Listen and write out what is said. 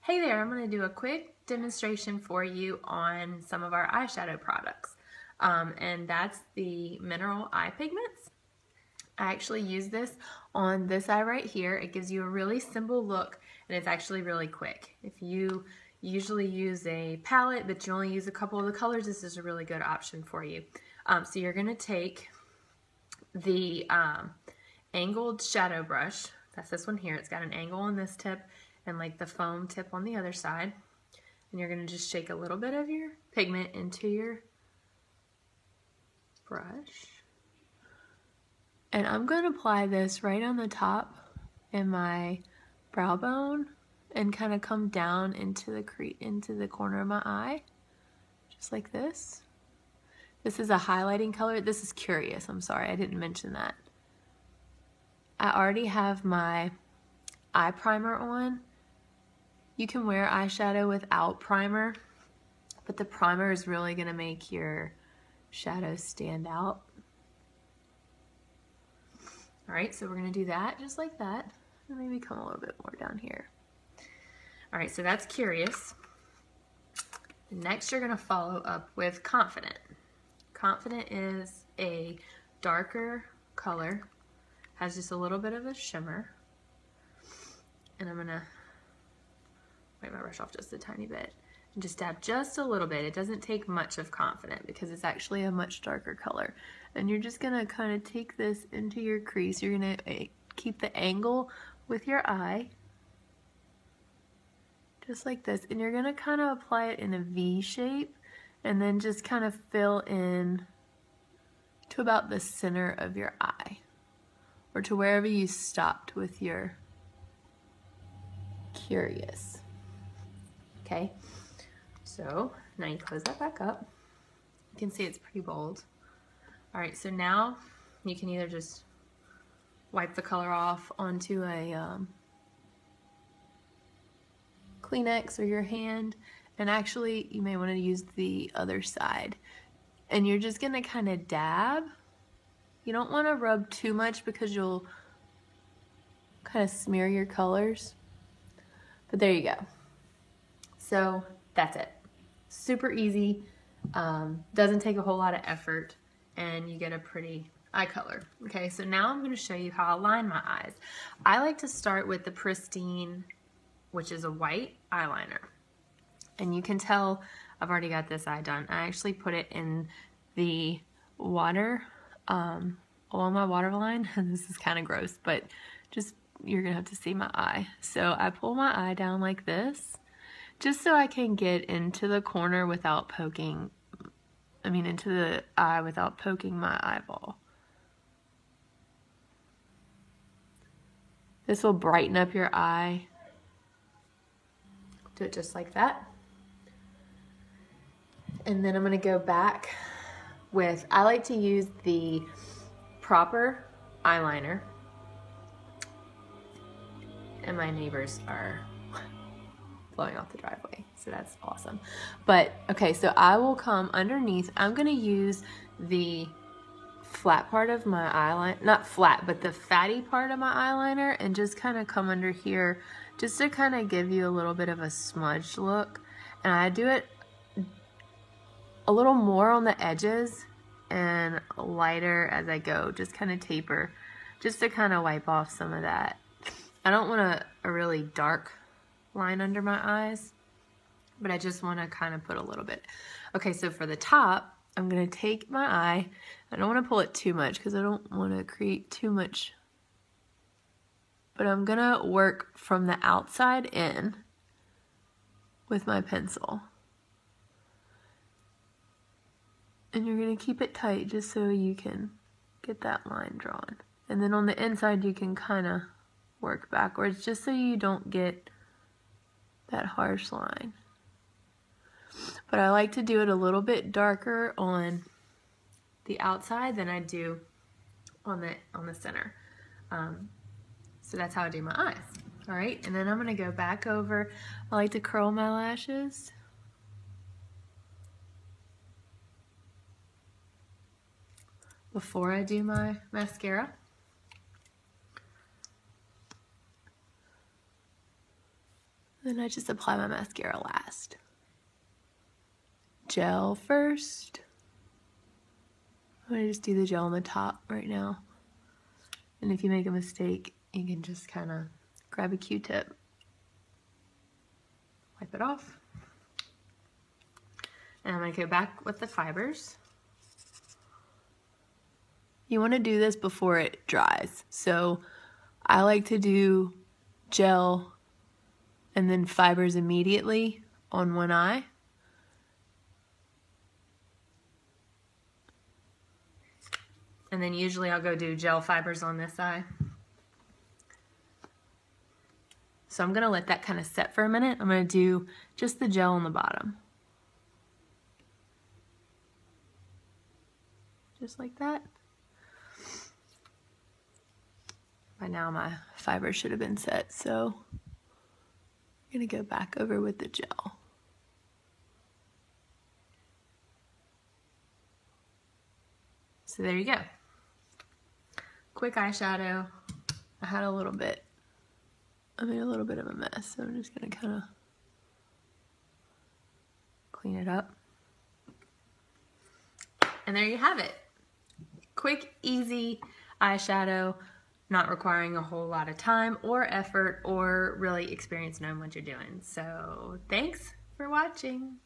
Hey there, I'm going to do a quick demonstration for you on some of our eyeshadow products. And that's the mineral eye pigments. I actually use this on this eye right here. It gives you a really simple look and it's actually really quick. If you usually use a palette but you only use a couple of the colors, this is a really good option for you. So you're going to take the angled shadow brush. That's this one here. It's got an angle on this tip and like the foam tip on the other side. And you're going to just shake a little bit of your pigment into your brush. And I'm going to apply this right on the top in my brow bone and kind of come down into the corner of my eye, just like this. This is a highlighting color. This is Curious. I'm sorry, I didn't mention that. I already have my eye primer on. You can wear eyeshadow without primer, but the primer is really going to make your shadows stand out. Alright, so we're going to do that just like that. And maybe come a little bit more down here. Alright, so that's Curious. Next you're going to follow up with Confident. Confident is a darker color, has just a little bit of a shimmer. And I'm going to wipe my brush off just a tiny bit and just dab just a little bit. It doesn't take much of Confident because it's actually a much darker color. And you're just gonna kind of take this into your crease. You're gonna keep the angle with your eye, just like this. And you're gonna kind of apply it in a V shape and then just kind of fill in to about the center of your eye or to wherever you stopped with your Curious. Okay, so now you close that back up. You can see it's pretty bold. All right, so now you can either just wipe the color off onto a Kleenex or your hand, and actually you may want to use the other side. And you're just gonna kind of dab. You don't want to rub too much because you'll kind of smear your colors. But there you go. So that's it. Super easy, doesn't take a whole lot of effort, and you get a pretty eye color. Okay, so now I'm going to show you how I line my eyes. I like to start with the Pristine, which is a white eyeliner. And you can tell I've already got this eye done. I actually put it in the water, along my waterline. This is kind of gross, but just you're going to have to see my eye. So I pull my eye down like this, just so I can get into the corner without poking, into the eye without poking my eyeball. This will brighten up your eye. Do it just like that. And then I'm going to go back with, I like to use the Proper eyeliner. And my neighbors are blowing off the driveway, so that's awesome. But okay, so I will come underneath. I'm gonna use the flat part of my eyeliner, not flat, but the fatty part of my eyeliner, and just kind of come under here just to kind of give you a little bit of a smudged look. And I do it a little more on the edges and lighter as I go, just kind of taper, just to kind of wipe off some of that. I don't want a really dark line under my eyes, but I just want to kind of put a little bit. Okay, so for the top, I'm going to take my eye. I don't want to pull it too much because I don't want to create too much, but I'm going to work from the outside in with my pencil. And you're going to keep it tight just so you can get that line drawn. And then on the inside, you can kind of work backwards just so you don't get that harsh line. But I like to do it a little bit darker on the outside than I do on the center. So that's how I do my eyes. All right, and then I'm gonna go back over. I like to curl my lashes. Before I do my mascara. Then I just apply my mascara last. Gel first. I'm gonna just do the gel on the top right now. And if you make a mistake, you can just kind of grab a Q-tip, wipe it off. And I'm gonna go back with the fibers. You wanna do this before it dries. So I like to do gel and then fibers immediately on one eye. And then usually I'll go do gel fibers on this eye. So I'm gonna let that kind of set for a minute. I'm gonna do just the gel on the bottom. Just like that. By now my fibers should have been set, so I'm gonna go back over with the gel. So there you go. Quick eyeshadow. I made a little bit of a mess, so I'm just gonna kind of clean it up. And there you have it. Quick, easy eyeshadow, not requiring a whole lot of time or effort or really experience knowing what you're doing. So thanks for watching.